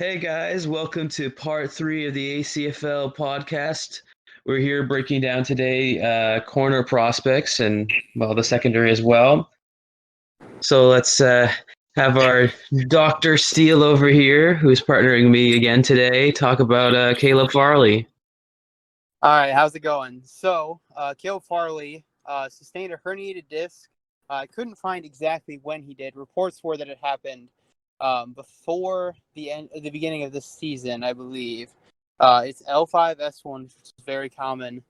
Hey guys, welcome to part three of the ACFL podcast. We're here breaking down today corner prospects and, well, the secondary as well. So let's have our Dr. Steele over here, who's partnering me again today, talk about Caleb Farley. All right, how's it going? So, Caleb Farley sustained a herniated disc. I couldn't find exactly when he did. Reports were that it happened before the beginning of this season, I believe. It's L5S1, which is very common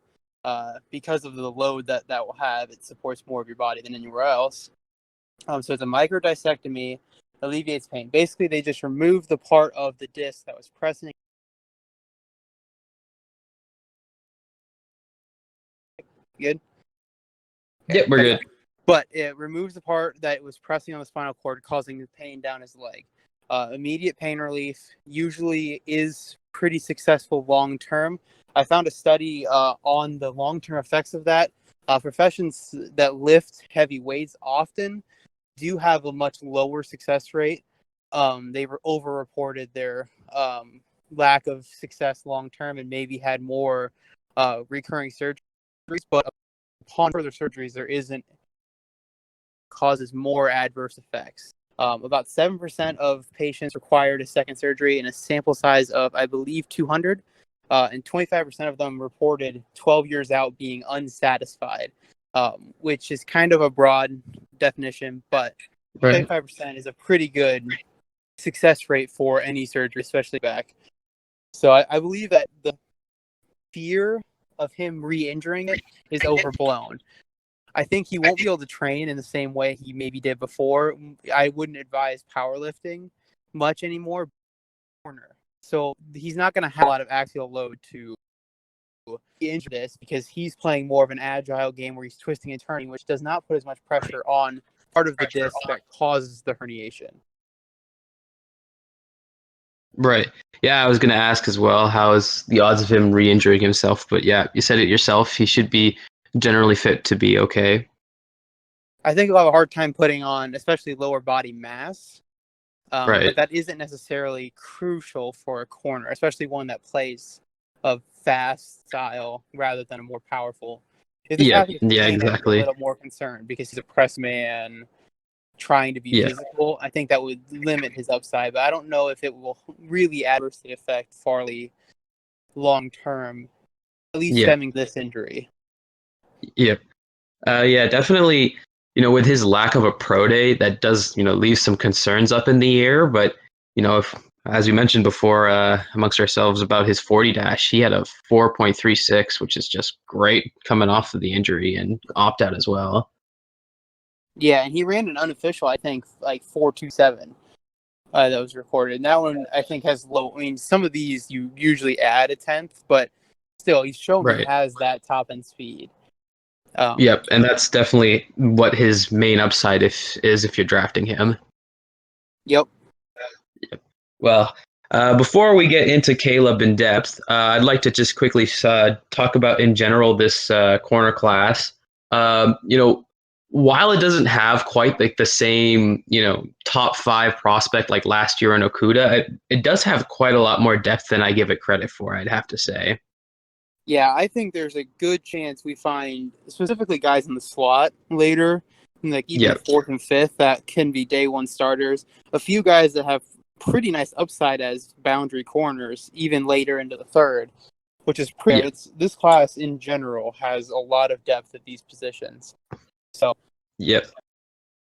because of the load that will have. It supports more of your body than anywhere else. So it's a microdiscectomy, alleviates pain. Basically, they just remove the part of the disc that was pressing. Good. Yep, we're good. But it removes the part that was pressing on the spinal cord, causing the pain down his leg. Immediate pain relief usually is pretty successful long term. I found a study on the long term effects of that. Professions that lift heavy weights often do have a much lower success rate. They were over-reported their lack of success long term and maybe had more recurring surgeries, but upon further surgeries, there isn't causes more adverse effects. About 7% of patients required a second surgery in a sample size of, I believe, 200, and 25% of them reported 12 years out being unsatisfied, which is kind of a broad definition, but 25% is a pretty good success rate for any surgery, especially back. So I believe that the fear of him re-injuring it is overblown. I think he won't be able to train in the same way he maybe did before. I wouldn't advise powerlifting much anymore. So he's not going to have a lot of axial load to injure this because he's playing more of an agile game where he's twisting and turning, which does not put as much pressure on part of the disc that causes the herniation. Right. Yeah, I was going to ask as well, how is the odds of him re-injuring himself? But yeah, you said it yourself. He should be generally fit to be okay. I think he'll have a hard time putting on, especially lower body mass. Right. But that isn't necessarily crucial for a corner, especially one that plays a fast style rather than a more powerful. If this happens to Kane, I'd be a little more concerned because he's a press man trying to be physical. I think that would limit his upside, but I don't know if it will really adversely affect Farley long term, at least stemming this injury. Yep. Yeah, definitely. With his lack of a pro day, that does, leave some concerns up in the air. But, if, as we mentioned before, amongst ourselves about his 40 dash, he had a 4.36, which is just great coming off of the injury and opt out as well. Yeah, and he ran an unofficial, I think, like 4.27 that was recorded. And that one, I think, has low. I mean, some of these you usually add a tenth, but still, he's shown he has that top end speed. Yep, and that's definitely what his main upside is if you're drafting him. Yep. Well, before we get into Caleb in depth, I'd like to just quickly talk about in general this corner class. While it doesn't have quite like the same, top 5 prospect like last year in Okuda, it does have quite a lot more depth than I give it credit for, I'd have to say. Yeah, I think there's a good chance we find specifically guys in the slot later, like even 4th and 5th, that can be day one starters. A few guys that have pretty nice upside as boundary corners, even later into the 3rd, which is pretty. This class in general has a lot of depth at these positions. So,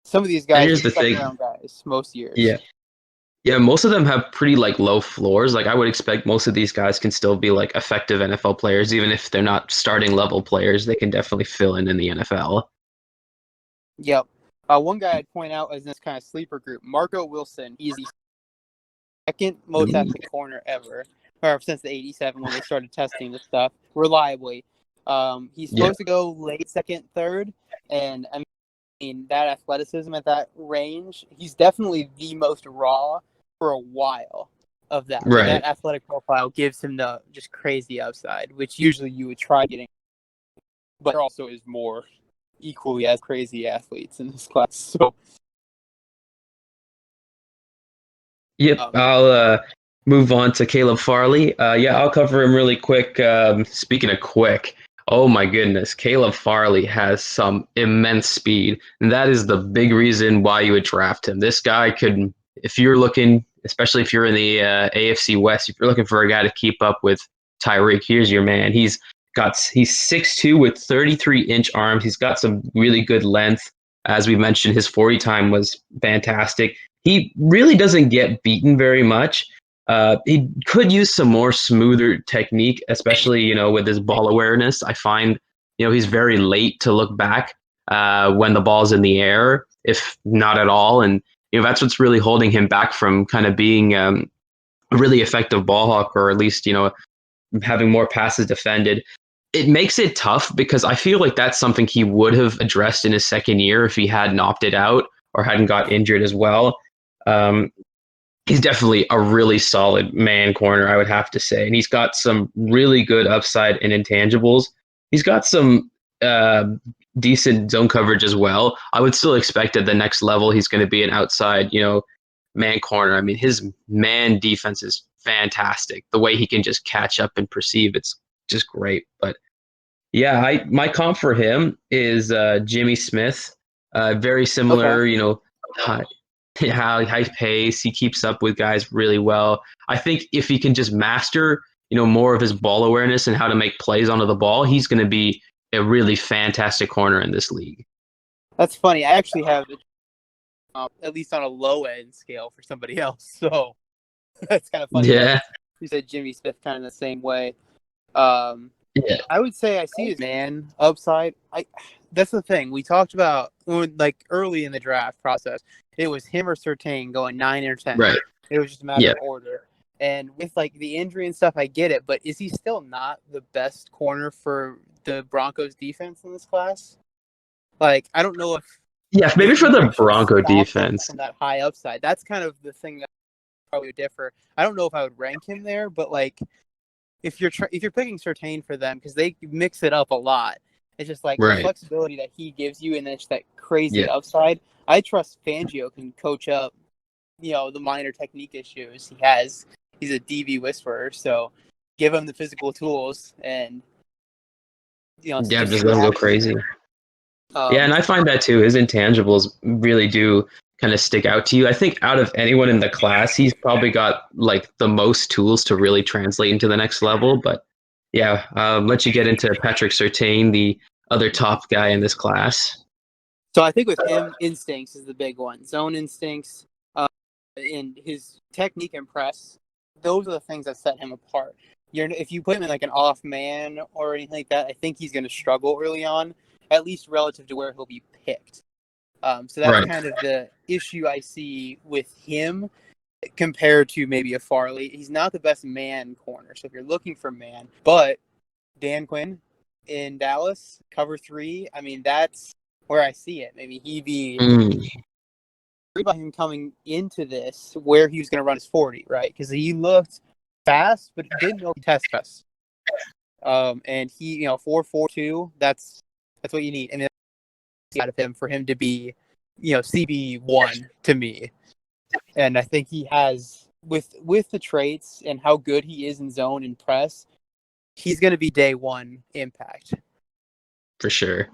some of these guys are second-round guys most years. Yeah, most of them have pretty like low floors. Like I would expect most of these guys can still be like effective NFL players, even if they're not starting level players. They can definitely fill in the NFL. Yep. One guy I'd point out as this kind of sleeper group, Marco Wilson. He's the second most athletic corner ever, or since the '87 when they started testing this stuff reliably. He's supposed to go late 2nd, 3rd, and I mean that athleticism at that range, he's definitely the most raw for a while of that. Right. That athletic profile gives him the just crazy upside, which usually you would try getting, but there also is more equally as crazy athletes in this class. So Yep, move on to Caleb Farley. Yeah, I'll cover him really quick. Speaking of quick, oh my goodness, Caleb Farley has some immense speed, and that is the big reason why you would draft him. This guy could, if you're looking, especially if you're in the AFC West, if you're looking for a guy to keep up with Tyreek, here's your man. He's 6'2" with 33-inch arms. He's got some really good length. As we mentioned, his 40 time was fantastic. He really doesn't get beaten very much. He could use some more smoother technique, especially with his ball awareness. I find he's very late to look back when the ball's in the air, if not at all, and that's what's really holding him back from kind of being a really effective ball hawk, or at least having more passes defended. It makes it tough because I feel like that's something he would have addressed in his second year if he hadn't opted out or hadn't got injured as well. He's definitely a really solid man corner, I would have to say. And he's got some really good upside and intangibles. He's got some decent zone coverage as well. I would still expect at the next level he's going to be an outside, man corner. I mean, his man defense is fantastic. The way he can just catch up and perceive, it's just great. But yeah, my comp for him is Jimmy Smith. Very similar, Okay. high pace. He keeps up with guys really well. I think if he can just master, more of his ball awareness and how to make plays onto the ball, he's going to be a really fantastic corner in this league. That's funny. I actually have at least on a low end scale for somebody else. So that's kind of funny. Yeah. You said Jimmy Smith kind of the same way. Yeah. I would say I see his man upside. That's the thing we talked about like early in the draft process. It was him or Surtain going 9 or 10. Right. It was just a matter of order. And with like the injury and stuff, I get it. But is he still not the best corner for the Broncos defense in this class? Like, I don't know if. Yeah, maybe for the Bronco stop him defense. from that high upside. That's kind of the thing that probably would differ. I don't know if I would rank him there, but like, if you're picking Surtain for them because they mix it up a lot, it's just like the flexibility that he gives you and then just that crazy upside. I trust Fangio can coach up, the minor technique issues he has. He's a DB whisperer, so give him the physical tools and just let him go crazy. Yeah, and I find that too. His intangibles really do kind of stick out to you. I think out of anyone in the class, he's probably got like the most tools to really translate into the next level. But yeah, let you get into Patrick Surtain, the other top guy in this class. So I think with him, instincts is the big one. Zone instincts, and his technique and press. Those are the things that set him apart. If you put him in like an off man or anything like that, I think he's going to struggle early on, at least relative to where he'll be picked. So that's kind of the issue I see with him compared to maybe a Farley. He's not the best man corner. So if you're looking for man, but Dan Quinn in Dallas, cover 3, I mean, that's where I see it. Maybe he'd be about him coming into this where he was going to run his 40, right? Because he looked fast, but didn't know test us. And he, 4.42, that's what you need. And then out of him for him to be, CB1 to me. And I think he has with the traits and how good he is in zone and press, he's going to be day one impact. For sure.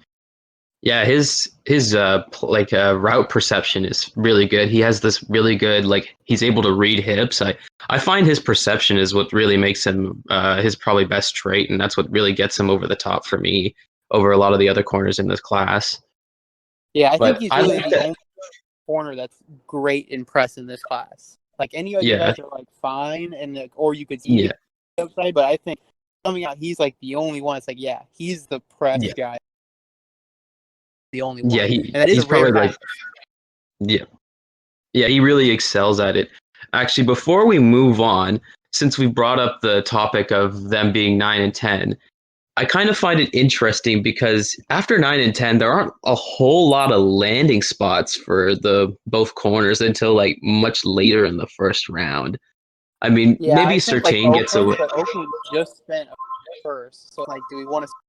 Yeah, his route perception is really good. He has this really good, he's able to read hips. I find his perception is what really makes him his probably best trait, and that's what really gets him over the top for me over a lot of the other corners in this class. Yeah, I think he's really the only corner that's great in press in this class. Like any other guys are fine, and or you could see the upside, but I think coming out, he's like the only one. It's like, he's the press guy. The only one. Yeah, and that is he's probably he really excels at it. Actually, before we move on, since we brought up the topic of them being 9 and 10, I kind of find it interesting because after 9 and 10, there aren't a whole lot of landing spots for the both corners until much later in the first round. I mean, maybe Surtain gets away. But Oakland just spent a first, so do we want to spend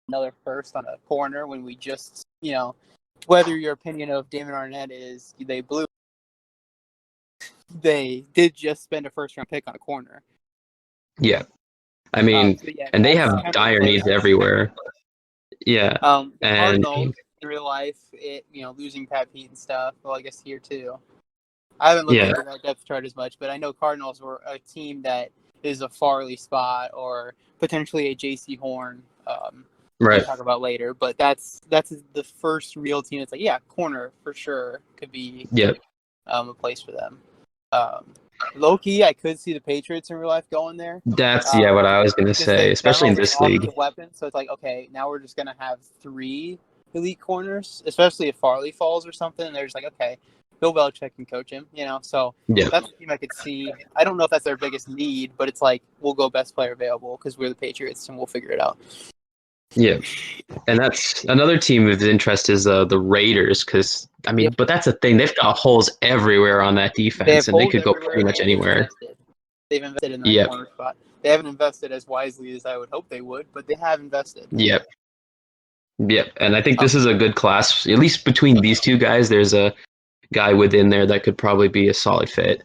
another first on a corner when we just, whether your opinion of Damon Arnett is they blew, they did just spend a first-round pick on a corner. Yeah. I mean, So yeah, and they that's have kind of dire needs replaced. everywhere. Yeah. The And Cardinals in real life, losing Pat Pete and stuff. Well, I guess here too. I haven't looked yeah, into that depth chart as much, but I know Cardinals were a team that is a Farley spot or potentially a J.C. Horn. We right. can talk about later, but that's the first real team that's like, yeah, corner for sure could be Yeah. a place for them. Low key, I could see the Patriots in real life going there. That's what I was gonna Because say, they especially in have an this league. offensive weapon, so it's like, okay, now we're just gonna have 3 elite corners, especially if Farley falls or something. And they're just like, okay, Bill Belichick can coach him, So Yeah. that's a team I could see. I don't know if that's their biggest need, but it's like we'll go best player available because we're the Patriots and we'll figure it out. Yeah. And that's another team of interest is the Raiders, because I mean, Yep. but that's the thing, they've got holes everywhere on that They defense, have and they holes could go everywhere, pretty much and they've anywhere. invested. They've invested in that Yep. corner spot. They haven't invested as wisely as I would hope they would, but they have invested. Yep. Yep. And I think this is a good class. At least between these two guys, there's a guy within there that could probably be a solid fit.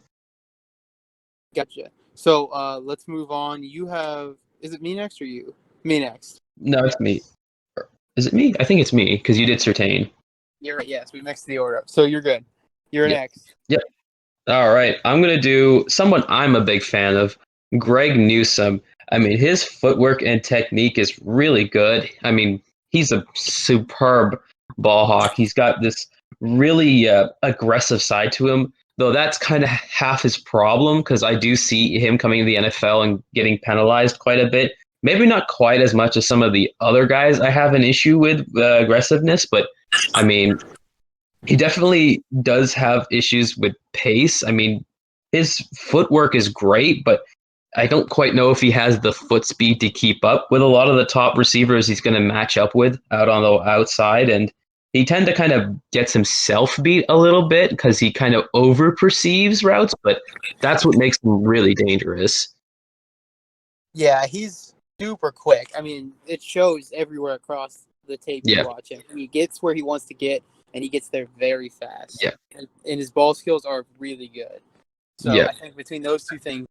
Gotcha. So let's move on. Is it me next or you? Me next. No, it's me. Is it me? I think it's me because you did Certain. You're right. Yes, we mixed the order up. So you're good. You're Yep. next. Yep. All right. I'm going to do someone I'm a big fan of, Greg Newsome. I mean, his footwork and technique is really good. I mean, he's a superb ball hawk. He's got this really aggressive side to him, though that's kind of half his problem because I do see him coming to the NFL and getting penalized quite a bit. Maybe not quite as much as some of the other guys I have an issue with aggressiveness, but I mean, he definitely does have issues with pace. I mean, his footwork is great, but I don't quite know if he has the foot speed to keep up with a lot of the top receivers he's going to match up with out on the outside. And he tend to kind of gets himself beat a little bit because he kind of over perceives routes, but that's what makes him really dangerous. Yeah, he's super quick. I mean, it shows everywhere across the tape you Yeah. watch him. He gets where he wants to get, and he gets there very fast. Yeah. And his ball skills are really good. So Yeah. I think between those two things,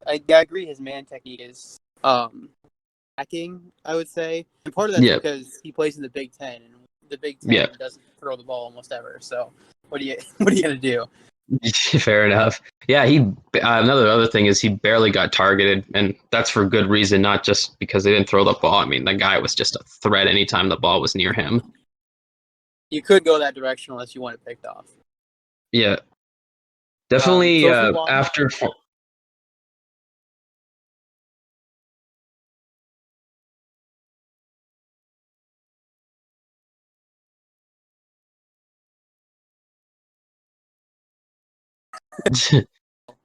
I agree his man technique is lacking, I would say. And part of that's Yeah. because he plays in the Big Ten, and the Big Ten Yeah. doesn't throw the ball almost ever. So what are you gonna do? Fair enough. Yeah, he. Another other thing is he barely got targeted, and that's for good reason, not just because they didn't throw the ball. I mean, the guy was just a threat anytime the ball was near him. You could go that direction unless you want it picked off. Yeah, definitely. So let's move on. After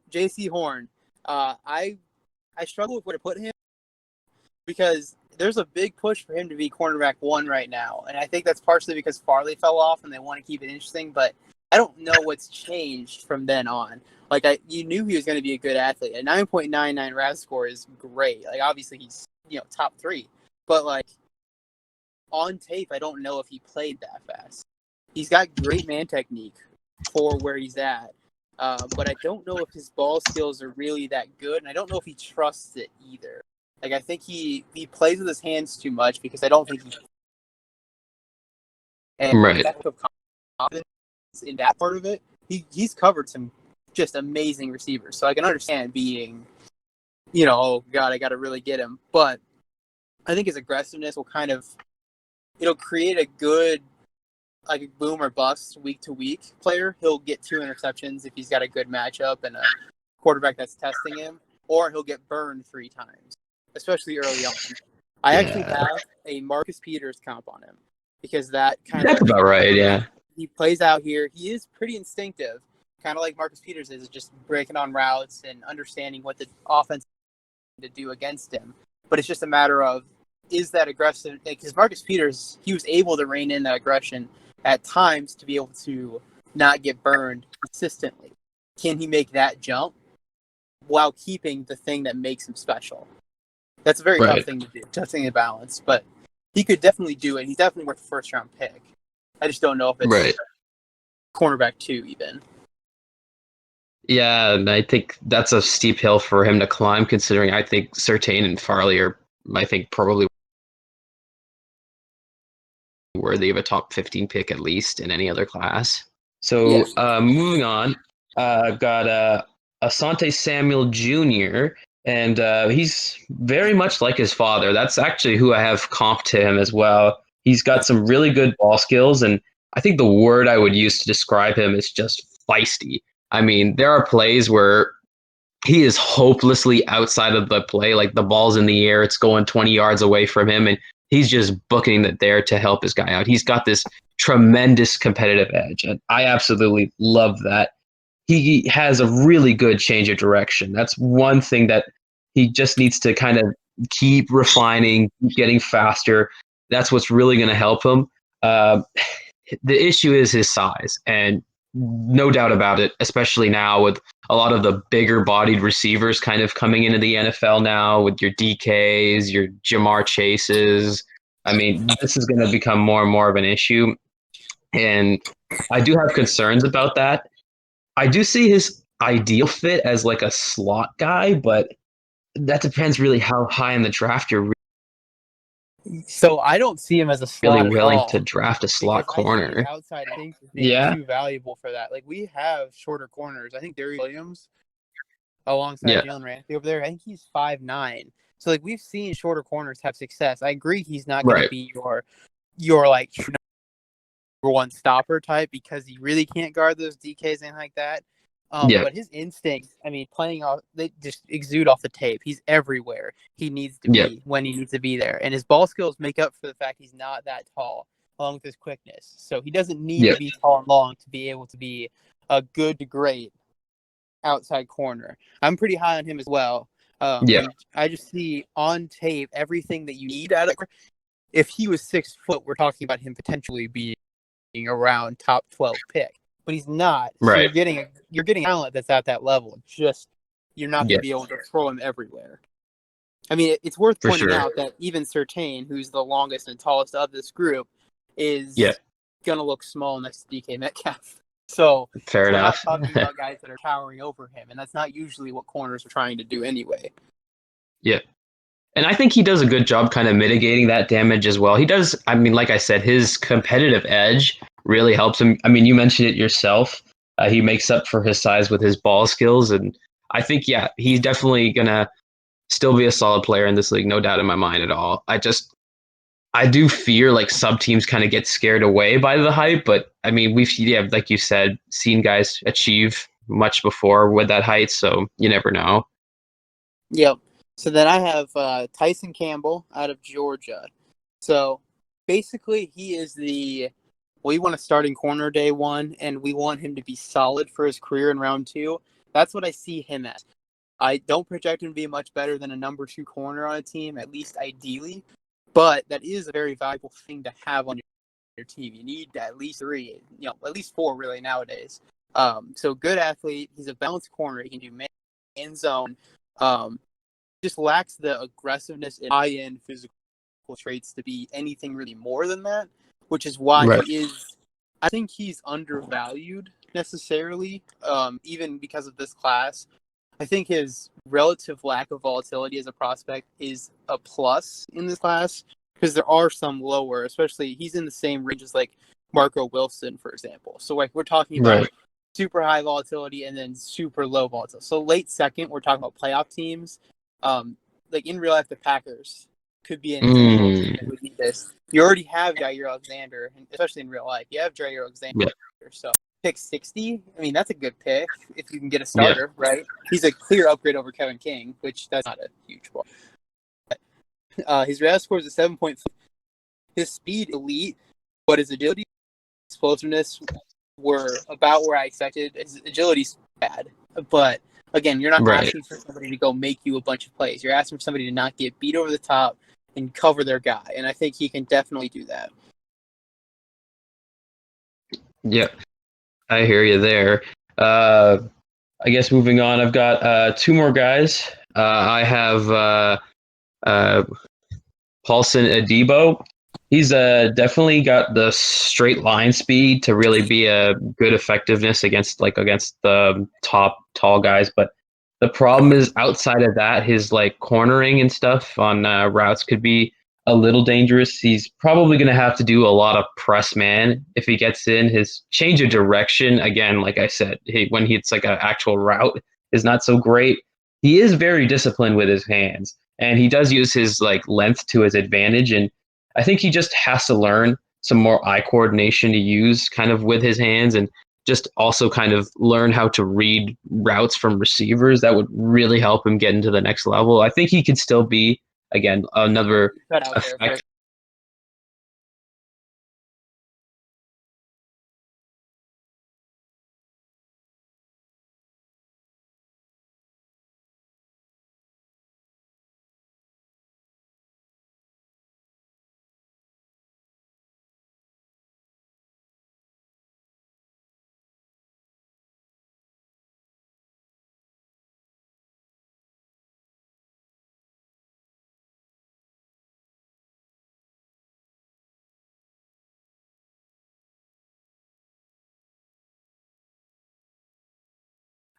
J.C. Horn, I struggle with where to put him because there's a big push for him to be cornerback 1 right now, and I think that's partially because Farley fell off and they want to keep it interesting. But I don't know what's changed from then on. Like you knew he was going to be a good athlete. A 9.99 RAS score is great. Like obviously he's top 3, but like on tape, I don't know if he played that fast. He's got great man technique for where he's at. But I don't know if his ball skills are really that good, and I don't know if he trusts it either. Like I think he plays with his hands too much because I don't think he and right, lack of confidence in that part of it. He's covered some just amazing receivers, so I can understand being, oh god, I got to really get him. But I think his aggressiveness will it'll create a good like a boom or bust week to week player. He'll get 2 interceptions if he's got a good matchup and a quarterback that's testing him, or he'll get burned 3 times, especially early on. I actually have a Marcus Peters comp on him because that's about right. Yeah, he plays out here. He is pretty instinctive, kind of like Marcus Peters is, just breaking on routes and understanding what the offense to do against him. But it's just a matter of, is that aggressive? Because Marcus Peters, he was able to rein in that aggression at times to be able to not get burned consistently. Can he make that jump while keeping the thing that makes him special? That's a very tough thing to do, tough thing to balance, but he could definitely do it. He's definitely worth a first-round pick. I just don't know if it's cornerback 2 even. Yeah, and I think that's a steep hill for him to climb, considering I think Surtain and Farley are, I think, probably worthy of a top 15 pick at least in any other class. So Yes. moving on, I've got Asante Samuel Jr., and he's very much like his father. That's actually who I have comped to him as well. He's got some really good ball skills, and I think the word I would use to describe him is just feisty. I mean, there are plays where he is hopelessly outside of the play. Like the ball's in the air, it's going 20 yards away from him, and he's just booking it there to help his guy out. He's got this tremendous competitive edge, and I absolutely love that. He has a really good change of direction. That's one thing that he just needs to kind of keep refining, keep getting faster. That's what's really going to help him. Uh, the issue is his size, and no doubt about it, especially now with a lot of the bigger bodied receivers kind of coming into the NFL now with your DKs, your Jamar Chases. I mean, this is going to become more and more of an issue. And I do have concerns about that. I do see his ideal fit as like a slot guy, but that depends really how high in the draft you're So I don't see him as a really slot at willing to all draft a slot because I see his corner. outside instincts as being Yeah. too valuable for that. Like we have shorter corners. I think Darius Williams alongside Yeah. Jalen Ramsey over there. I think he's 5'9". So like we've seen shorter corners have success. I agree he's not going to Right. be your like number one stopper type because he really can't guard those DKs and like that. Yeah. But his instincts, I mean, playing off, they just exude off the tape. He's everywhere he needs to Yeah. be when he needs to be there. And his ball skills make up for the fact he's not that tall, along with his quickness. So he doesn't need Yeah. to be tall and long to be able to be a good to great outside corner. I'm pretty high on him as well. Yeah. And I just see on tape everything that you need out of it. If he was 6 foot, we're talking about him potentially being around top 12 pick, but he's not. So Right. you're getting talent that's at that level. Just you're not going Yeah. to be able to throw him everywhere. I mean, it's worth For pointing sure. out that even Surtain, who's the longest and tallest of this group, is Yeah. going to look small next to DK Metcalf. So Fair we're not enough. talking about guys that are towering over him, and that's not usually what corners are trying to do anyway. Yeah. And I think he does a good job kind of mitigating that damage as well. He does, I mean, like I said, his competitive edge really helps him. I mean, you mentioned it yourself. He makes up for his size with his ball skills. And I think, yeah, he's definitely going to still be a solid player in this league, no doubt in my mind at all. I do fear like sub teams kind of get scared away by the hype. But I mean, yeah, like you said, seen guys achieve much before with that height. So you never know. Yep. So then I have Tyson Campbell out of Georgia. So basically, he is we want a starting corner day one, and we want him to be solid for his career in round two. That's what I see him as. I don't project him to be much better than a number 2 corner on a team, at least ideally. But that is a very valuable thing to have on your team. You need at least 3, at least 4 really nowadays. So good athlete. He's a balanced corner. He can do man and zone. Just lacks the aggressiveness and high-end physical traits to be anything really more than that, which is why Right. I think he's undervalued necessarily, even because of this class. I think his relative lack of volatility as a prospect is a plus in this class because there are some lower, especially he's in the same range as like Marco Wilson, for example. So like we're talking about super high volatility and then super low volatility. So late second, we're talking about playoff teams. Like in real life, the Packers could be an example that would need this. You already have Jair Alexander, especially in real life. You have Jair Alexander. Yeah. So pick 60. I mean, that's a good pick if you can get a Yeah. starter, right? He's a clear upgrade over Kevin King, which that's not a huge one. His RAS score is a 7.5. His speed elite, but his agility, explosiveness were about where I expected. His agility's bad, but again, you're not asking for somebody to go make you a bunch of plays. You're asking for somebody to not get beat over the top and cover their guy, and I think he can definitely do that. Yep, I hear you there. I guess moving on, I've got 2 more guys. I have Paulson Adebo. He's definitely got the straight line speed to really be a good effectiveness against the top tall guys. But the problem is outside of that, his like cornering and stuff on routes could be a little dangerous. He's probably going to have to do a lot of press man if he gets in. His change of direction, again, like I said, when it's like an actual route, is not so great. He is very disciplined with his hands, and he does use his like length to his advantage. And I think he just has to learn some more eye coordination to use kind of with his hands, and just also kind of learn how to read routes from receivers. That would really help him get into the next level. I think he could still be, again, another Cut out there. effective.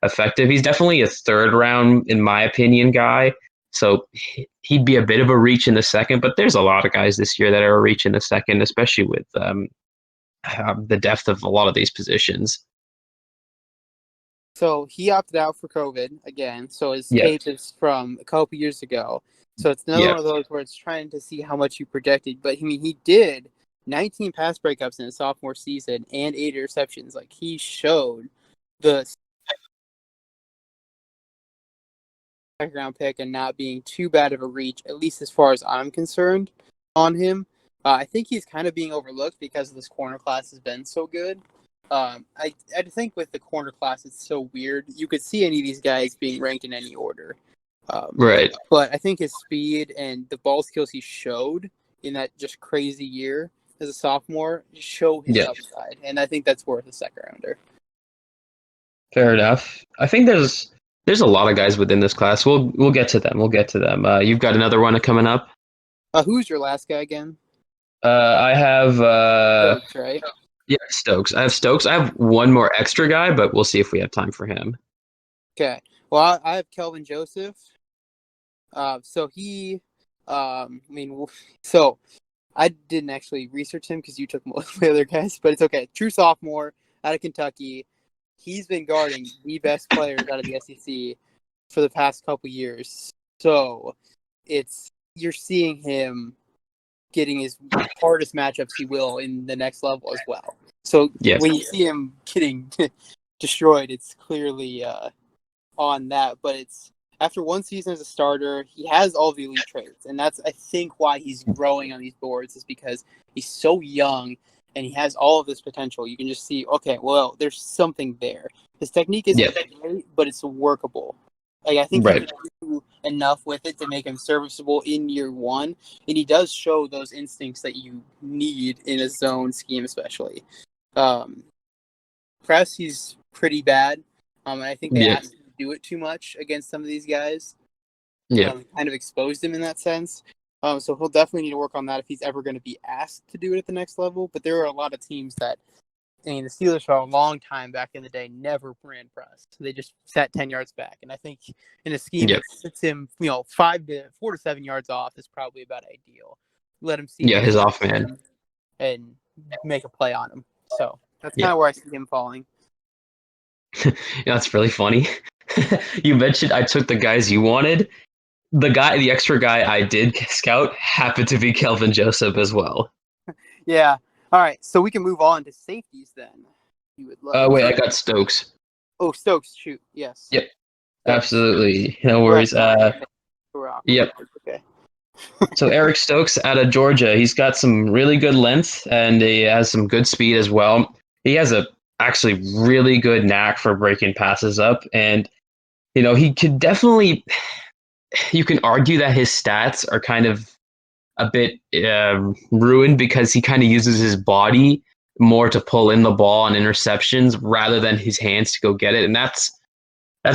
Effective. He's definitely a third round, in my opinion, guy. So he'd be a bit of a reach in the second, but there's a lot of guys this year that are a reach in the second, especially with the depth of a lot of these positions. So he opted out for COVID again. So his Yeah. tape is from a couple years ago. So it's another one of those where it's trying to see how much you projected. But I mean, he did 19 pass breakups in his sophomore season and 8 interceptions. Like he showed the second round pick and not being too bad of a reach, at least as far as I'm concerned, on him. I think he's kind of being overlooked because this corner class has been so good. I think with the corner class, it's so weird. You could see any of these guys being ranked in any order. Right. But I think his speed and the ball skills he showed in that just crazy year as a sophomore show his upside. And I think that's worth a second rounder. Fair enough. I think there's a lot of guys within this class. We'll get to them. We'll get to them. You've got another one coming up. Who's your last guy again? I have Stokes, right? Yeah, Stokes. I have Stokes. I have one more extra guy, but we'll see if we have time for him. Okay. Well, I have Kelvin Joseph. So he, so I didn't actually research him because you took most of the other guys, but it's okay. True sophomore out of Kentucky. He's been guarding the best players out of the SEC for the past couple years. So you're seeing him getting his hardest matchups he will in the next level as well. So when you see him getting destroyed, it's clearly on that. But it's after one season as a starter, he has all the elite traits, and that's I think why he's growing on these boards is because he's so young and he has all of this potential. You can just see, okay, well, there's something there. His technique isn't great, but it's workable. Like I think he can do enough with it to make him serviceable in year one, and he does show those instincts that you need in a zone scheme, especially. Press, he's pretty bad. And I think they asked him to do it too much against some of these guys. Kind of exposed him in that sense. So he'll definitely need to work on that if he's ever going to be asked to do it at the next level. But there are a lot of teams that, I mean, the Steelers for a long time back in the day never ran press. They just sat 10 yards back. And I think in a scheme that sits him, 4 to 7 yards off is probably about ideal. Let him see his off man and make a play on him. So that's kind of where I see him falling. That's really funny. You mentioned I took the guys you wanted. The extra guy I did scout happened to be Kelvin Joseph as well. Yeah. All right. So we can move on to safeties then. You would love. Wait, I got Stokes. Oh, Stokes. Shoot. Yes. Yep. Absolutely. No worries. Yep. Okay. So Eric Stokes out of Georgia, he's got some really good length and he has some good speed as well. He has a actually really good knack for breaking passes up, and he could definitely. You can argue that his stats are kind of a bit ruined because he kind of uses his body more to pull in the ball on interceptions rather than his hands to go get it, and that's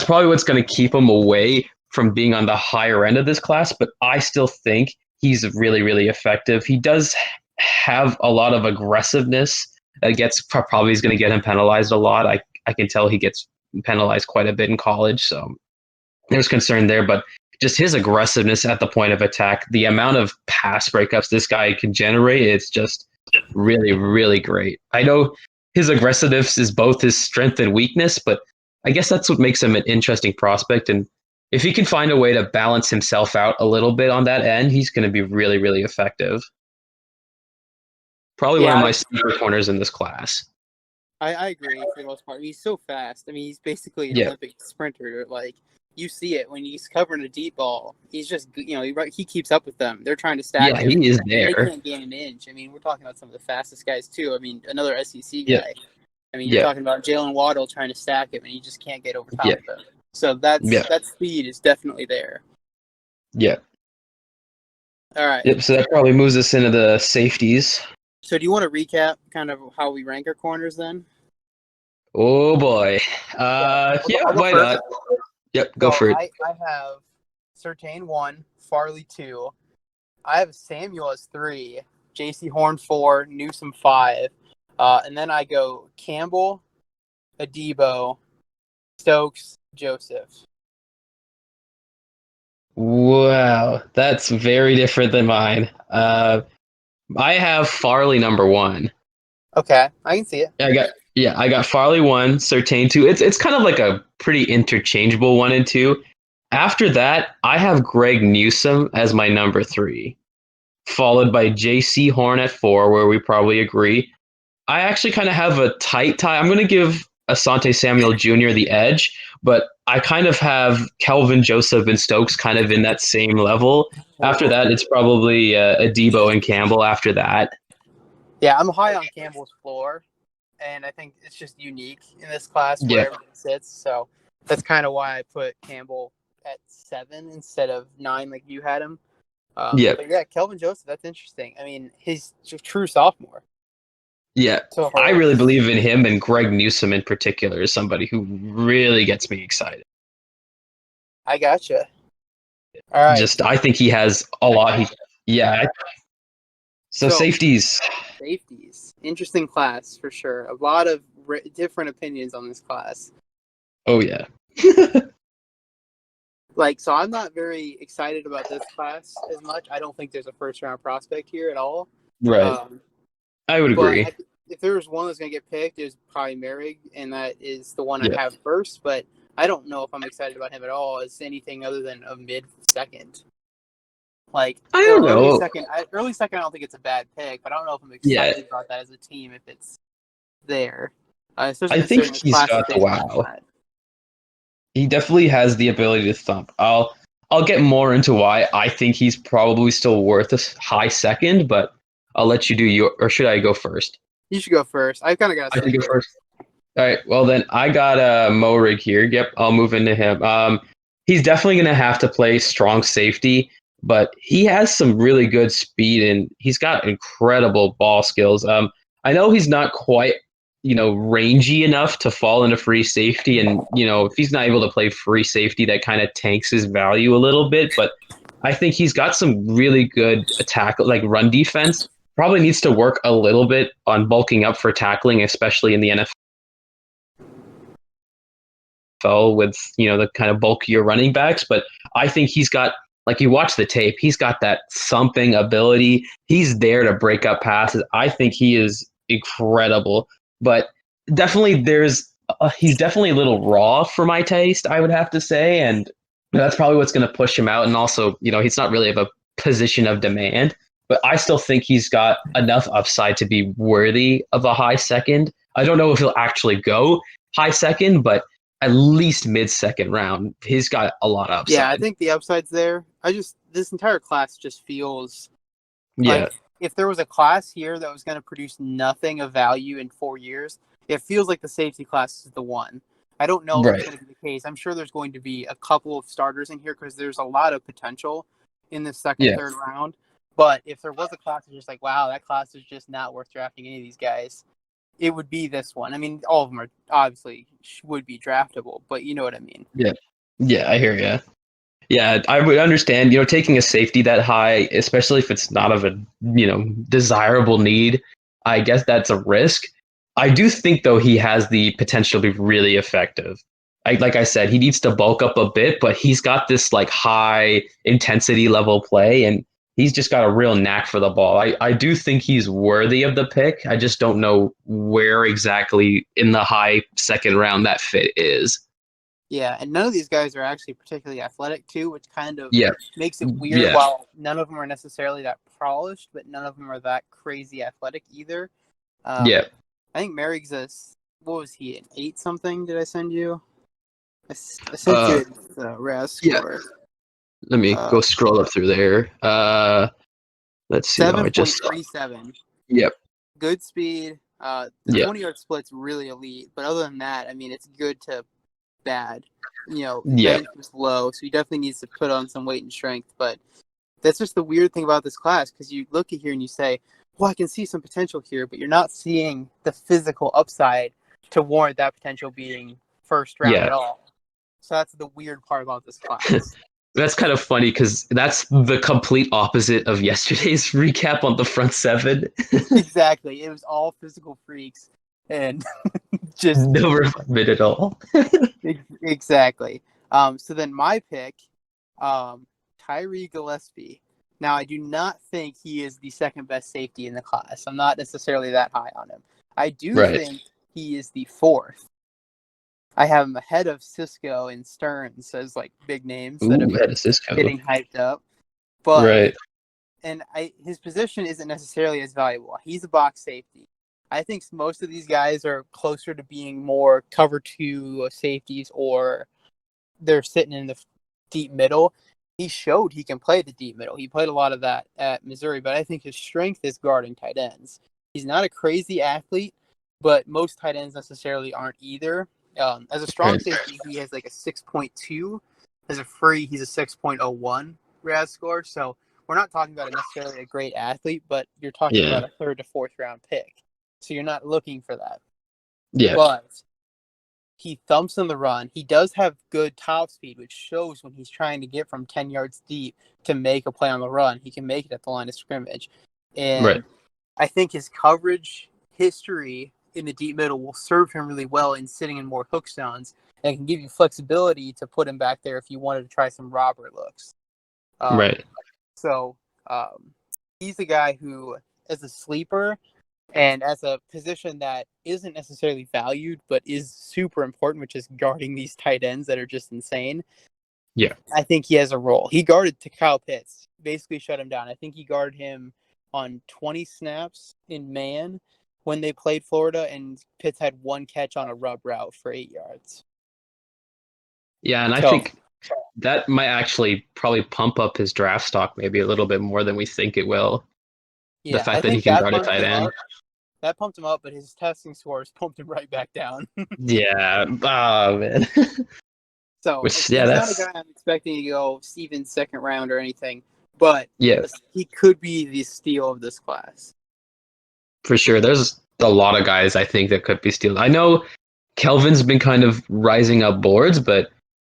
probably what's going to keep him away from being on the higher end of this class. But I still think he's really, really effective. He does have a lot of aggressiveness that gets probably is going to get him penalized a lot. I can tell he gets penalized quite a bit in college, so there's concern there. But just his aggressiveness at the point of attack, the amount of pass breakups this guy can generate, it's just really, really great. I know his aggressiveness is both his strength and weakness, but I guess that's what makes him an interesting prospect. And if he can find a way to balance himself out a little bit on that end, he's going to be really, really effective. Probably one of Yeah, my sleeper corners in this class. I agree for the most part. He's so fast. I mean, he's basically an Yeah, Olympic sprinter. Like, you see it when he's covering a deep ball. He's just, he keeps up with them. They're trying to stack yeah, him, he is and they there. can't gain an inch. I mean, we're talking about some of the fastest guys too. I mean, another SEC Yeah, guy. I mean, you're yeah, talking about Jalen Waddle trying to stack him, and he just can't get over top yeah, of him. So that yeah, speed is definitely there. yeah. All right. Yep. So that probably moves us into the safeties. So do you want to recap kind of how we rank our corners then? Oh boy. Yeah, Yeah, I'll go why first. not? Yep, go So for it. I have Surtain 1, Farley 2. I have Samuel as 3, J.C. Horn 4, Newsom 5. And then I go Campbell, Adebo, Stokes, Joseph. Wow, that's very different than mine. I have Farley number one. Okay, I can see it. I got Farley one, Certain two. It's kind of like a pretty interchangeable one and two. After that, I have Greg Newsom as my number three, followed by J.C. Horn at four, where we probably agree. I actually kind of have a tight tie. I'm going to give Asante Samuel Jr. the edge, but I kind of have Kelvin Joseph and Stokes kind of in that same level. After that, it's probably Adebo and Campbell after that. Yeah, I'm high on Campbell's floor, and I think it's just unique in this class where Yeah, everyone sits. So that's kind of why I put Campbell at 7 instead of 9 like you had him. yeah, But yeah, Kelvin Joseph, that's interesting. I mean, he's a true sophomore. yeah. I So really believe in him, and Greg Newsom in particular is somebody who really gets me excited. I gotcha. All right. Just, I think he has a lot. Yeah. So So safeties. safeties, interesting class for sure. A lot of different opinions on this class. Oh yeah. Like, so I'm not very excited about this class as much. I don't think there's a first round prospect here at all. Right. Um, I would but agree. if there was one that's going to get picked, it's probably Merrig, and that is the one I Yeah. have first. But I don't know if I'm excited about him at all as anything other than a mid second. Like, I or don't early know. second. Early second, I don't think it's a bad pick, but I don't know if I'm Yeah. excited about that as a team if it's there. Especially I think considering this he's class is got the based on wow. that. He definitely has the ability to thump. I'll get more into why I think he's probably still worth a high second, but I'll let you do your, or should I go first? You should go first. I kind of got a I should go sleeper. first. All right. Well, then I got Morig here. Yep, I'll move into him. He's definitely going to have to play strong safety, but he has some really good speed and he's got incredible ball skills. I know he's not quite, rangy enough to fall into free safety, and if he's not able to play free safety, that kind of tanks his value a little bit. But I think he's got some really good attack, like run defense. Probably needs to work a little bit on bulking up for tackling, especially in the NFL with the kind of bulkier running backs. But I think he's got, like, you watch the tape, he's got that thumping ability. He's there to break up passes. I think he is incredible. But definitely he's definitely a little raw for my taste, I would have to say, and that's probably what's going to push him out. And also, he's not really of a position of demand. But I still think he's got enough upside to be worthy of a high second. I don't know if he'll actually go high second, but at least mid-second round, he's got a lot of Yeah, I upside. think the upside's there. This entire class just feels Yeah, like if there was a class here that was going to produce nothing of value in 4 years, it feels like the safety class is the one. I don't know if that's right. going to be the case. I'm sure there's going to be a couple of starters in here because there's a lot of potential in the second, Yeah, third round. But if there was a class that's just like, wow, that class is just not worth drafting any of these guys, it would be this one. I mean, all of them are obviously would be draftable, but you know what I mean. yeah, yeah. I hear you. Yeah, I would understand, taking a safety that high, especially if it's not of a, desirable need. I guess that's a risk. I do think though he has the potential to be really effective. Like I said, he needs to bulk up a bit, but he's got this like high intensity level play, and he's just got a real knack for the ball. I do think he's worthy of the pick. I just don't know where exactly in the high second round that fit is. Yeah, and none of these guys are actually particularly athletic too, which kind of Yeah, makes it weird. yeah, While none of them are necessarily that polished, but none of them are that crazy athletic either. yeah. I think Merrick's what was he, an 8 something? Did I send you? I sent Uh, you a RAS yeah. score. Let me go scroll up through there. Let's see. Oh, I just 7.37. Yep. Good speed. The Yeah. 20-yard split's really elite, but other than that, I mean, it's good to bad. Yeah. Bench was low, so he definitely needs to put on some weight and strength. But that's just the weird thing about this class, because you look at here and you say, well, I can see some potential here, but you're not seeing the physical upside to warrant that potential being first round Yeah. at all. So that's the weird part about this class. That's kind of funny because that's the complete opposite of yesterday's recap on the front seven. Exactly. It was all physical freaks and just No refinement at all. exactly. So then my pick, Tyree Gillespie. Now I do not think he is the second best safety in the class. I'm not necessarily that high on him. I do Right. think he is the fourth. I have him ahead of Cisco and Stearns as like big names that have Ooh, been that is Cisco. getting hyped up. But Right. his position isn't necessarily as valuable. He's a box safety. I think most of these guys are closer to being more cover 2 safeties, or they're sitting in the deep middle. He showed he can play the deep middle. He played a lot of that at Missouri, but I think his strength is guarding tight ends. He's not a crazy athlete, but most tight ends necessarily aren't either. As a strong Right. safety, he has like a 6.2. As a free, he's a 6.01 RAS score. So we're not talking about necessarily a great athlete, but you're talking Yeah. about a 3rd to 4th round pick. So you're not looking for that. Yeah. But he thumps in the run. He does have good top speed, which shows when he's trying to get from 10 yards deep to make a play on the run. He can make it at the line of scrimmage. And Right. I think his coverage history in the deep middle will serve him really well in sitting in more hook zones, and can give you flexibility to put him back there if you wanted to try some robber looks. Right. So he's the guy who, as a sleeper, and as a position that isn't necessarily valued, but is super important, which is guarding these tight ends that are just insane. Yeah. I think he has a role. He guarded to Kyle Pitts, basically shut him down. I think he guarded him on 20 snaps in man when they played Florida, and Pitts had 1 catch on a rub route for 8 yards. Yeah, and I So, think that might actually probably pump up his draft stock maybe a little bit more than we think it will. The yeah, I fact that he think can that guard a pumped tight him end. up. That pumped him up, but his testing scores pumped him right back down. Yeah. Oh man. So Which he's not a that's guy I'm expecting to go even second round or anything, but yeah, he could be the steal of this class. for sure. There's a lot of guys I think that could be steals. I know Kelvin's been kind of rising up boards, but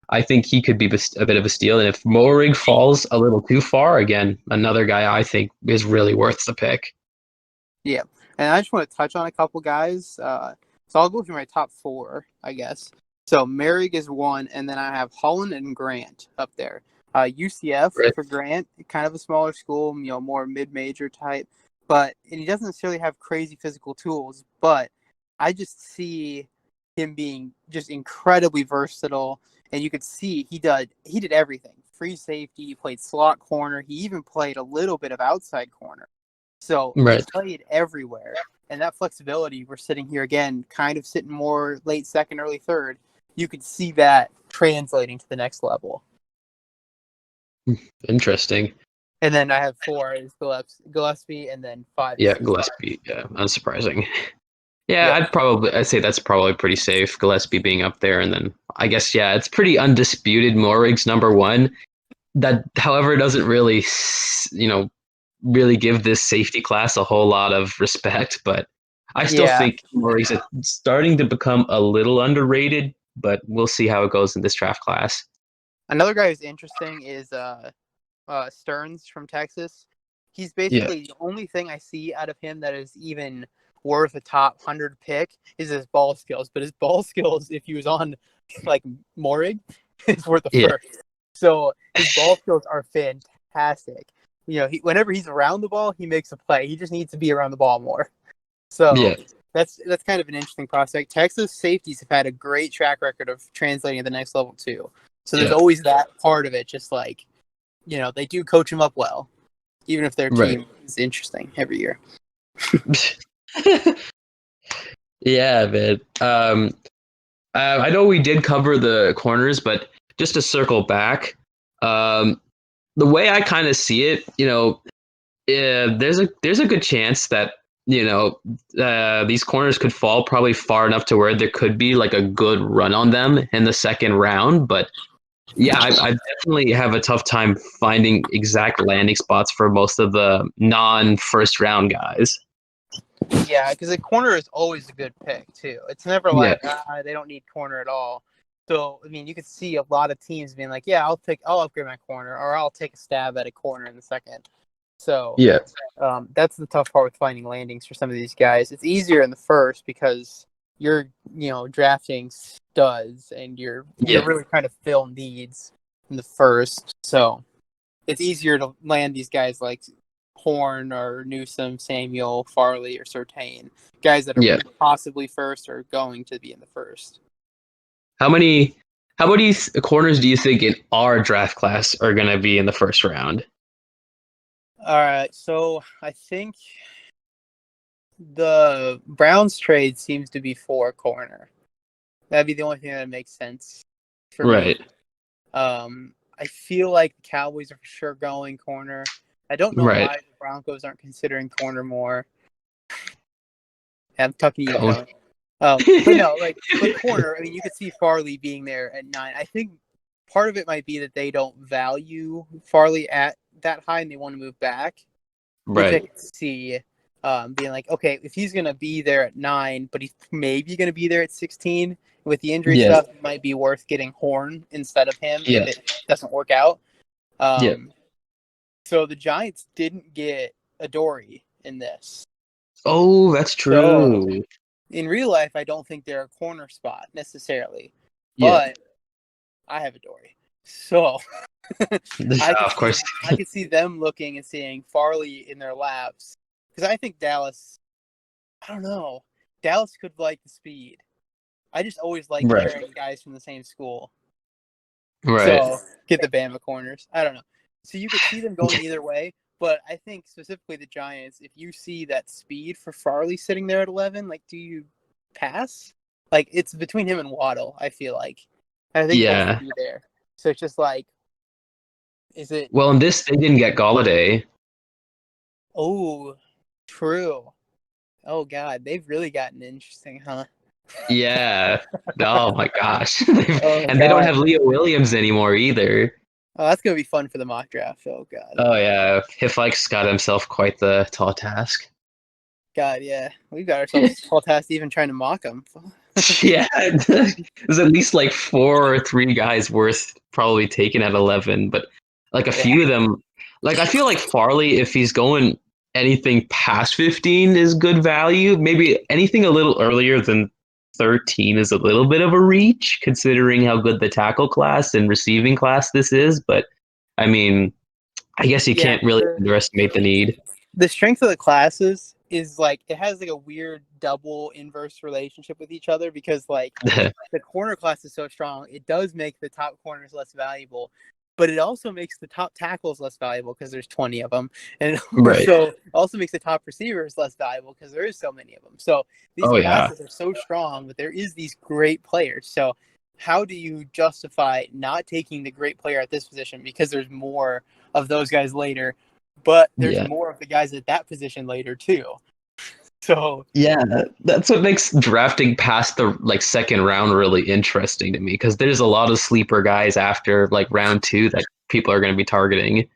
I think he could be a bit of a steal. And if Morig falls a little too far, again, another guy I think is really worth the pick. Yeah, and I just want to touch on a couple guys. So I'll go through my top 4, I guess. So Merrick is 1, and then I have Holland and Grant up there. UCF Right. for Grant, kind of a smaller school, more mid-major type, and he doesn't necessarily have crazy physical tools, but I just see him being just incredibly versatile, and you could see he did everything. Free safety, he played slot corner, he even played a little bit of outside corner. So he Right. played everywhere. And that flexibility, we're sitting here again, kind of sitting more late second, early third. You could see that translating to the next level. Interesting. And then I have 4 is Gillespie, and then 5 is Yeah, Cisco. Gillespie. Yeah, unsurprising. Yeah, Yeah. I'd say that's probably pretty safe. Gillespie being up there, and then I guess it's pretty undisputed. Morig's number 1. That, however, doesn't really, really give this safety class a whole lot of respect. But I still Yeah. think Morig's starting to become a little underrated. But we'll see how it goes in this draft class. Another guy who's interesting is Stearns from Texas. He's basically the only thing I see out of him that is even worth a top 100 pick is his ball skills. But his ball skills, if he was on like Morig, is worth a first. So his ball skills are fantastic. Whenever he's around the ball, he makes a play. He just needs to be around the ball more. So that's kind of an interesting prospect. Texas safeties have had a great track record of translating at the next level too. So there's always that part of it. Just like, they do coach him up well, even if their team is interesting every year. Yeah, man. I know we did cover the corners, but just to circle back, the way I kind of see it, there's a good chance that these corners could fall probably far enough to where there could be like a good run on them in the second round. But yeah, I definitely have a tough time finding exact landing spots for most of the non-first round guys. Yeah, because a corner is always a good pick too. It's never like they don't need corner at all. So I mean, you could see a lot of teams being like, "Yeah, I'll upgrade my corner, or I'll take a stab at a corner in the second." So that's the tough part with finding landings for some of these guys. It's easier in the first because you're drafting studs and you're really trying to fill needs in the first. So it's easier to land these guys like Horn or Newsom, Samuel, Farley, or Surtain, guys that are possibly first or going to be in the first. How many corners do you think in our draft class are going to be in the first round? All right, so I think the Browns trade seems to be for corner. That'd be the only thing that makes sense for me. I feel like the Cowboys are for sure going corner. I don't know why the Broncos aren't considering corner more. I'm talking to you, Tony. But no, but corner, I mean, you could see Farley being there at 9. I think part of it might be that they don't value Farley at that high and they want to move back. Which I can see being like, okay, if he's going to be there at 9, but he's maybe going to be there at 16, with the injury stuff, it might be worth getting Horn instead of him if it doesn't work out. So the Giants didn't get Adoree in this. Oh, that's true. So, in real life, I don't think they're a corner spot necessarily, but I have Adoree. So I could see them looking and seeing Farley in their laps because I think Dallas. I don't know. Dallas could like the speed. I just always like hearing guys from the same school. So get the Bama corners. I don't know. So you could see them going either way, but I think specifically the Giants, if you see that speed for Farley sitting there at 11, like, do you pass? Like, it's between him and Waddle, I feel like. I think both be there. So it's just like, is it... Well, in this, they didn't get Galladay. Oh, true. Oh, God. They've really gotten interesting, huh? Yeah. Oh, my gosh. And they don't have Leo Williams anymore either. Oh, that's going to be fun for the mock draft. Oh, God. Oh, yeah. Hifike's got himself quite the tall task. God, yeah. We've got ourselves a tall task even trying to mock him. Yeah. There's at least like 4 or 3 guys worth probably taking at 11, but like a few of them, like I feel like Farley, if he's going anything past 15 is good value. Maybe anything a little earlier than 13 is a little bit of a reach, considering how good the tackle class and receiving class this is. But I mean, I guess you can't really underestimate the need. The strength of the classes is like it has like a weird double inverse relationship with each other because like the corner class is so strong, it does make the top corners less valuable. But it also makes the top tackles less valuable because there's 20 of them. And so also makes the top receivers less valuable because there is so many of them. So these classes are so strong, but there is these great players. So how do you justify not taking the great player at this position because there's more of those guys later, but there's more of the guys at that position later too. So that's what makes drafting past the like second round really interesting to me because there's a lot of sleeper guys after like round 2 that people are going to be targeting.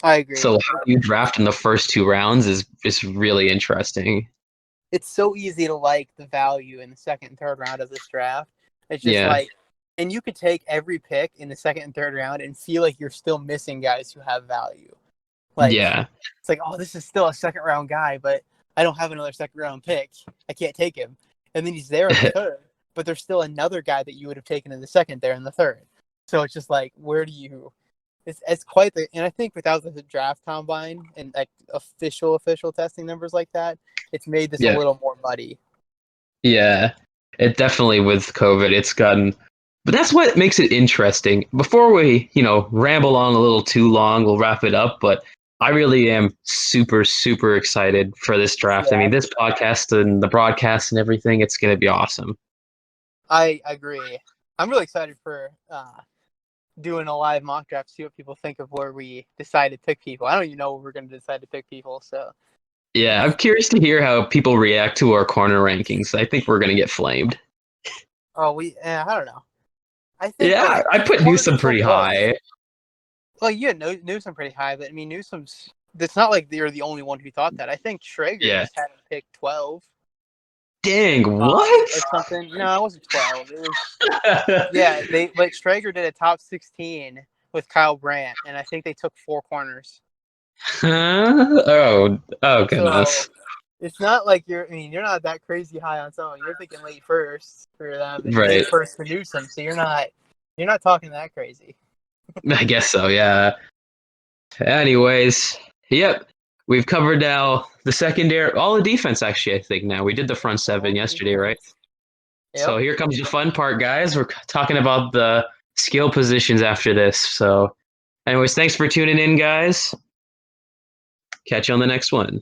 I agree. So how you draft in the first 2 rounds is really interesting. It's so easy to like the value in the second and third round of this draft. It's just like And you could take every pick in the second and third round and feel like you're still missing guys who have value. Like, Yeah. it's like, oh, this is still a second round guy, but I don't have another second round pick. I can't take him. And then he's there in the third, but there's still another guy that you would have taken in the second there in the third. So it's just like, where do you? It's quite the, and I think without the draft combine and like official testing numbers like that, it's made this a Yeah. little more muddy. Yeah. It definitely with COVID, it's gotten, but that's what makes it interesting. Before we, ramble on a little too long, we'll wrap it up. But I really am super, super excited for this draft. I Yeah, mean, this podcast and the broadcast and everything, it's going to be awesome. I agree. I'm really excited for doing a live mock draft, see what people think of where we decide to pick people. I don't even know where we're going to decide to pick people. So Yeah, I'm curious to hear how people react to our corner rankings. I think we're going to get flamed. I don't know. I think Yeah, I put corners are Newsom so pretty close. high. Well, you had Newsom pretty high, but I mean Newsom's. It's not like you're the only one who thought that. I think Traeger Yeah. just had him pick 12 Dang, or what? something. No, it wasn't 12. It was but Traeger did a top 16 with Kyle Brandt, and I think they took 4 corners. Huh? Oh So goodness. it's not like you're not that crazy high on someone. You're thinking late first for them and Right. mid first for Newsom. So you're not talking that crazy. I guess so, yeah. Anyways, yep. We've covered now the secondary, all the defense actually, I think now. We did the front seven yesterday, right? Yep. So here comes the fun part, guys. We're talking about the skill positions after this. So anyways, thanks for tuning in, guys. Catch you on the next one.